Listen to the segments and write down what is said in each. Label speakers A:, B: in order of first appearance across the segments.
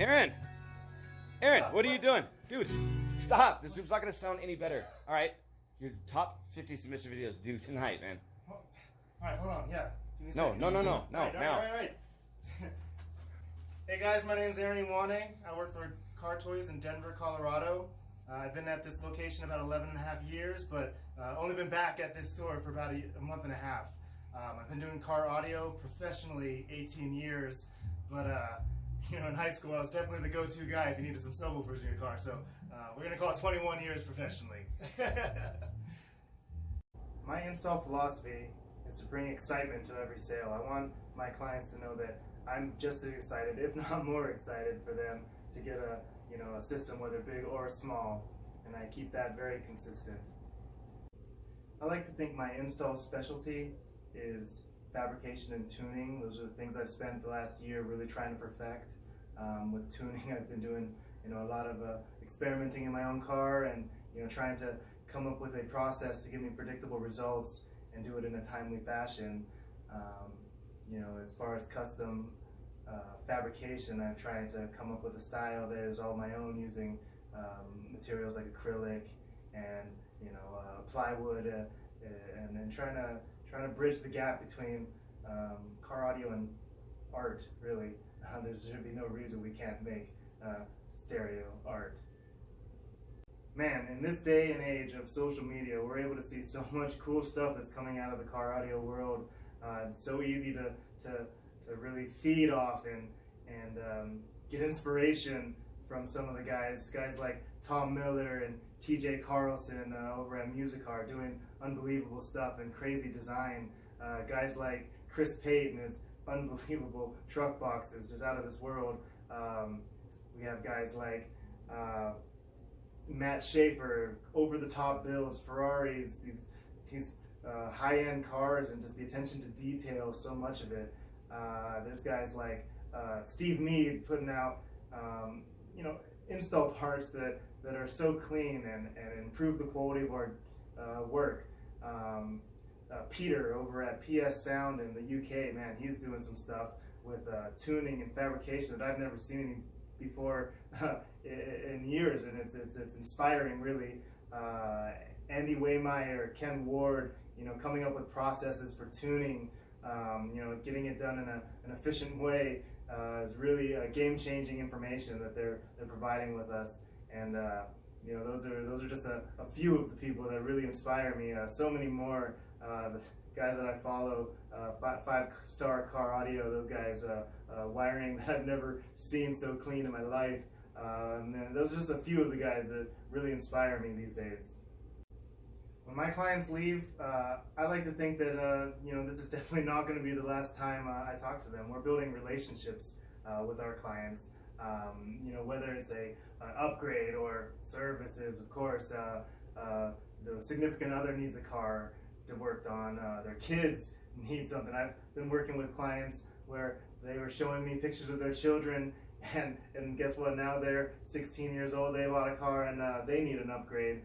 A: Aaron! Aaron, what are you doing? Dude, stop. This zoom's not going to sound any better. All right? Your top 50 submission videos due tonight, man.
B: All right, hold on. Yeah. Give me a
A: No,
B: second.
A: no, now.
B: Right. Hey guys, my name's Aaron Iwane. I work for Car Toys in Denver, Colorado. I've been at this location about 11 and a half years, but only been back at this store for about a month and a half. I've been doing car audio professionally 18 years, but in high school I was definitely the go-to guy if you needed some subwoofers in your car, so we're going to call it 21 years professionally. My install philosophy is to bring excitement to every sale. I want my clients to know that I'm just as excited, if not more excited, for them to get a system, whether big or small, and I keep that very consistent. I like to think my install specialty is fabrication and tuning. Those are the things I've spent the last year really trying to perfect. With tuning, I've been doing a lot of experimenting in my own car and trying to come up with a process to give me predictable results and do it in a timely fashion. As far as custom fabrication, I'm trying to come up with a style that is all my own, using materials like acrylic and plywood, and trying to bridge the gap between car audio and art. Really, there should be no reason we can't make stereo art. Man, in this day and age of social media, we're able to see so much cool stuff that's coming out of the car audio world. It's so easy to really feed off and get inspiration from some of the guys like Tom Miller and TJ Carlson over at Musicar, doing unbelievable stuff and crazy design. Guys like Chris Pate and his unbelievable truck boxes, just out of this world. We have guys like Matt Schaefer, over-the-top builds, Ferraris, these high-end cars, and just the attention to detail, so much of it. There's guys like Steve Mead putting out install parts that are so clean and improve the quality of our work. Peter over at PS Sound in the UK, man, he's doing some stuff with tuning and fabrication that I've never seen before in years, and it's inspiring, really. Andy Waymeyer, Ken Ward, coming up with processes for tuning, getting it done in an efficient way is really game-changing information that they're providing with us. And those are just a few of the people that really inspire me. So many more. The guys that I follow, five-star car audio, those guys, wiring that I've never seen so clean in my life. And those are just a few of the guys that really inspire me these days. When my clients leave, I like to think that this is definitely not going to be the last time I talk to them. We're building relationships with our clients. Whether it's an upgrade or services, of course. The significant other needs a car to work on. Their kids need something. I've been working with clients where they were showing me pictures of their children, and guess what? Now they're 16 years old. They bought a car and they need an upgrade.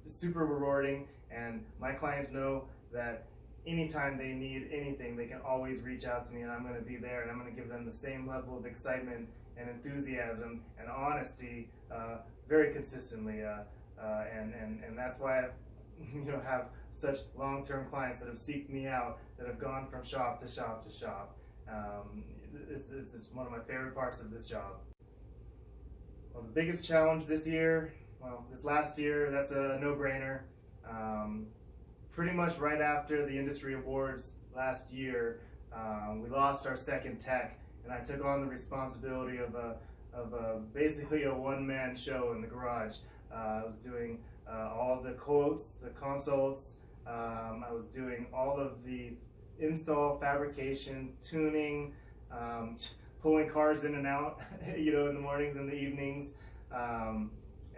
B: Super rewarding, and my clients know that anytime they need anything, they can always reach out to me, and I'm going to be there, and I'm going to give them the same level of excitement and enthusiasm and honesty very consistently, and that's why I have such long-term clients that have seeked me out, that have gone from shop to shop to shop. This is one of my favorite parts of this job. Well, the biggest challenge this last year, that's a no-brainer. Pretty much right after the industry awards last year, we lost our second tech, and I took on the responsibility of basically a one-man show in the garage. I was doing all of the quotes, the consults. I was doing all of the install, fabrication, tuning, pulling cars in and out, in the mornings and the evenings.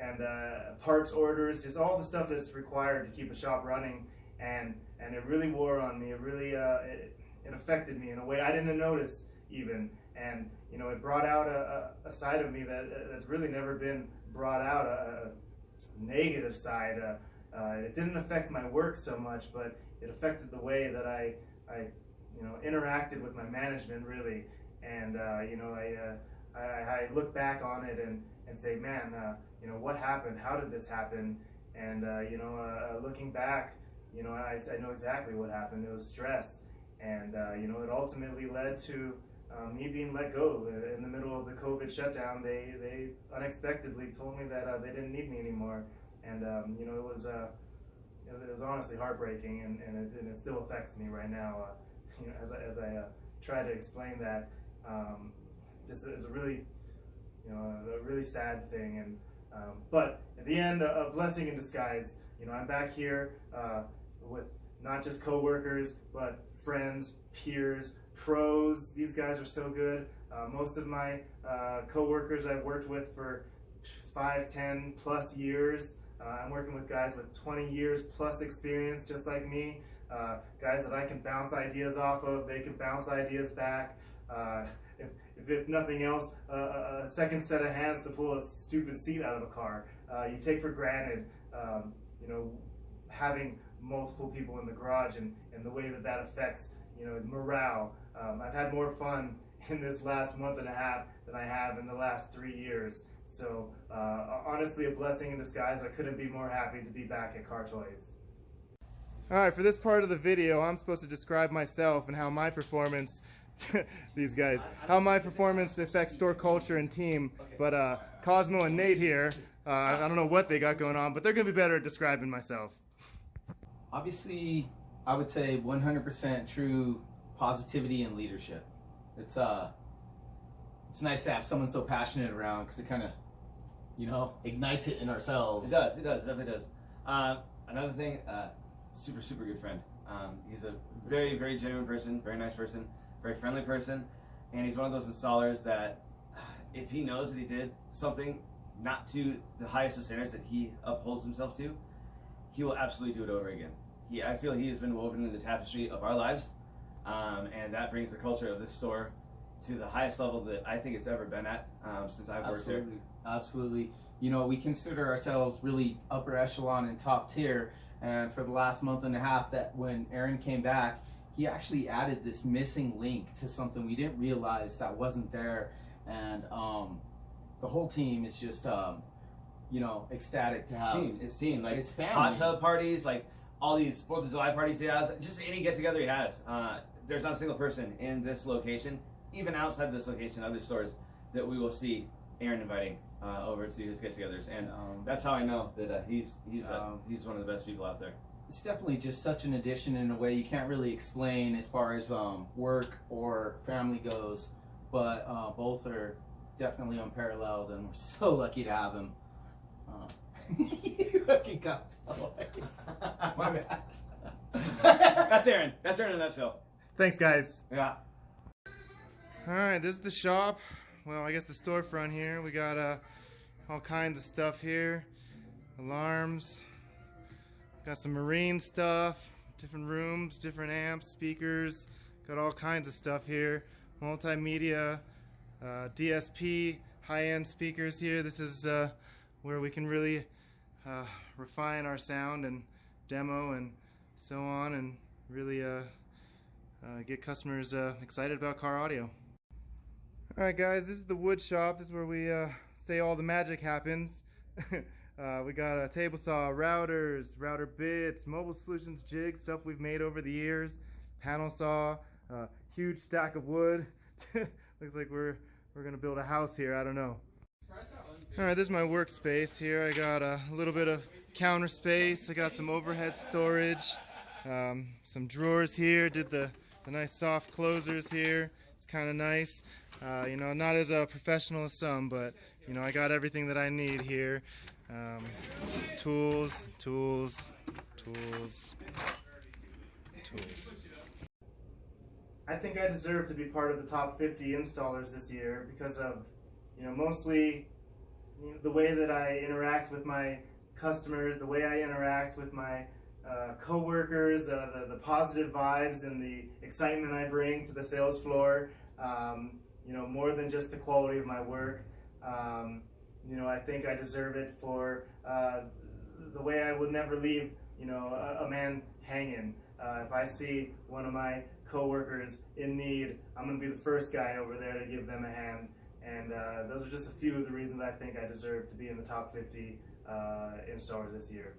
B: And parts orders, just all the stuff that's required to keep a shop running, and it really wore on me. It really it affected me in a way I didn't notice even, and it brought out a side of me that's really never been brought out, a negative side. It didn't affect my work so much, but it affected the way that I interacted with my management, really. And I look back on it and say, man, what happened? How did this happen? And looking back, I know exactly what happened. It was stress, and it ultimately led to me being let go in the middle of the COVID shutdown. They unexpectedly told me that they didn't need me anymore, and it was honestly heartbreaking, and it still affects me right now. As I try to explain that, just as a really sad thing, and but at the end, a blessing in disguise. I'm back here with not just coworkers, but friends, peers, pros. These guys are so good. Most of my coworkers I've worked with for 5, 10 plus years. I'm working with guys with 20 years plus experience, just like me. Guys that I can bounce ideas off of. They can bounce ideas back. If nothing else, a second set of hands to pull a stupid seat out of a car. You take for granted, having multiple people in the garage, and the way that affects, morale. I've had more fun in this last month and a half than I have in the last 3 years. So honestly, a blessing in disguise. I couldn't be more happy to be back at Car Toys. All right, for this part of the video, I'm supposed to describe myself and how my performance, these guys, how my performance affects store culture and team. But Cosmo and Nate here, I don't know what they got going on, but they're gonna be better at describing myself.
C: Obviously, I would say 100% true positivity and leadership. It's nice to have someone so passionate around, because it kind of, ignites it in ourselves.
A: It definitely does. Another thing, super good friend. He's a very, very genuine person, very nice person, very friendly person, and he's one of those installers that if he knows that he did something not to the highest of standards that he upholds himself to, he will absolutely do it over again. I feel he has been woven into the tapestry of our lives, and that brings the culture of this store to the highest level that I think it's ever been at since I've worked here.
C: Absolutely. We consider ourselves really upper echelon and top tier, and for the last month and a half, that when Aaron came back, he actually added this missing link to something we didn't realize that wasn't there, and the whole team is just ecstatic to have.
A: It's team. Like,
C: it's family.
A: Hot tub parties, like all these 4th of July parties he has, just any get together he has. There's not a single person in this location, even outside this location, other stores, that we will see Aaron inviting over to his get-togethers, and that's how I know that he's one of the best people out there.
C: It's definitely just such an addition in a way you can't really explain as far as work or family goes, but both are definitely unparalleled, and we're so lucky to have him. You fucking got
A: My bad. That's Aaron. That's Aaron in a nutshell.
B: Thanks, guys.
A: Yeah.
B: All right, this is the shop. Well, I guess the storefront here. We got all kinds of stuff here. Alarms. Got some marine stuff. Different rooms, different amps, speakers. Got all kinds of stuff here. Multimedia, DSP, high-end speakers here. This is where we can really refine our sound and demo and so on, and really get customers excited about car audio. Alright guys, this is the wood shop. This is where we say all the magic happens. We got a table saw, routers, router bits, mobile solutions jigs, stuff we've made over the years, panel saw, huge stack of wood. Looks like we're gonna build a house here, I don't know. Alright, this is my workspace here. I got a little bit of counter space. I got some overhead storage, some drawers here. Did the nice soft closers here. It's kind of nice. Not as professional as some, but I got everything that I need here. Tools. I think I deserve to be part of the top 50 installers this year because of, mostly the way that I interact with my customers, the way I interact with my co-workers, the positive vibes and the excitement I bring to the sales floor, more than just the quality of my work. I think I deserve it for the way I would never leave, a man hanging. If I see one of my co-workers in need, I'm going to be the first guy over there to give them a hand. And those are just a few of the reasons I think I deserve to be in the top 50 installers this year.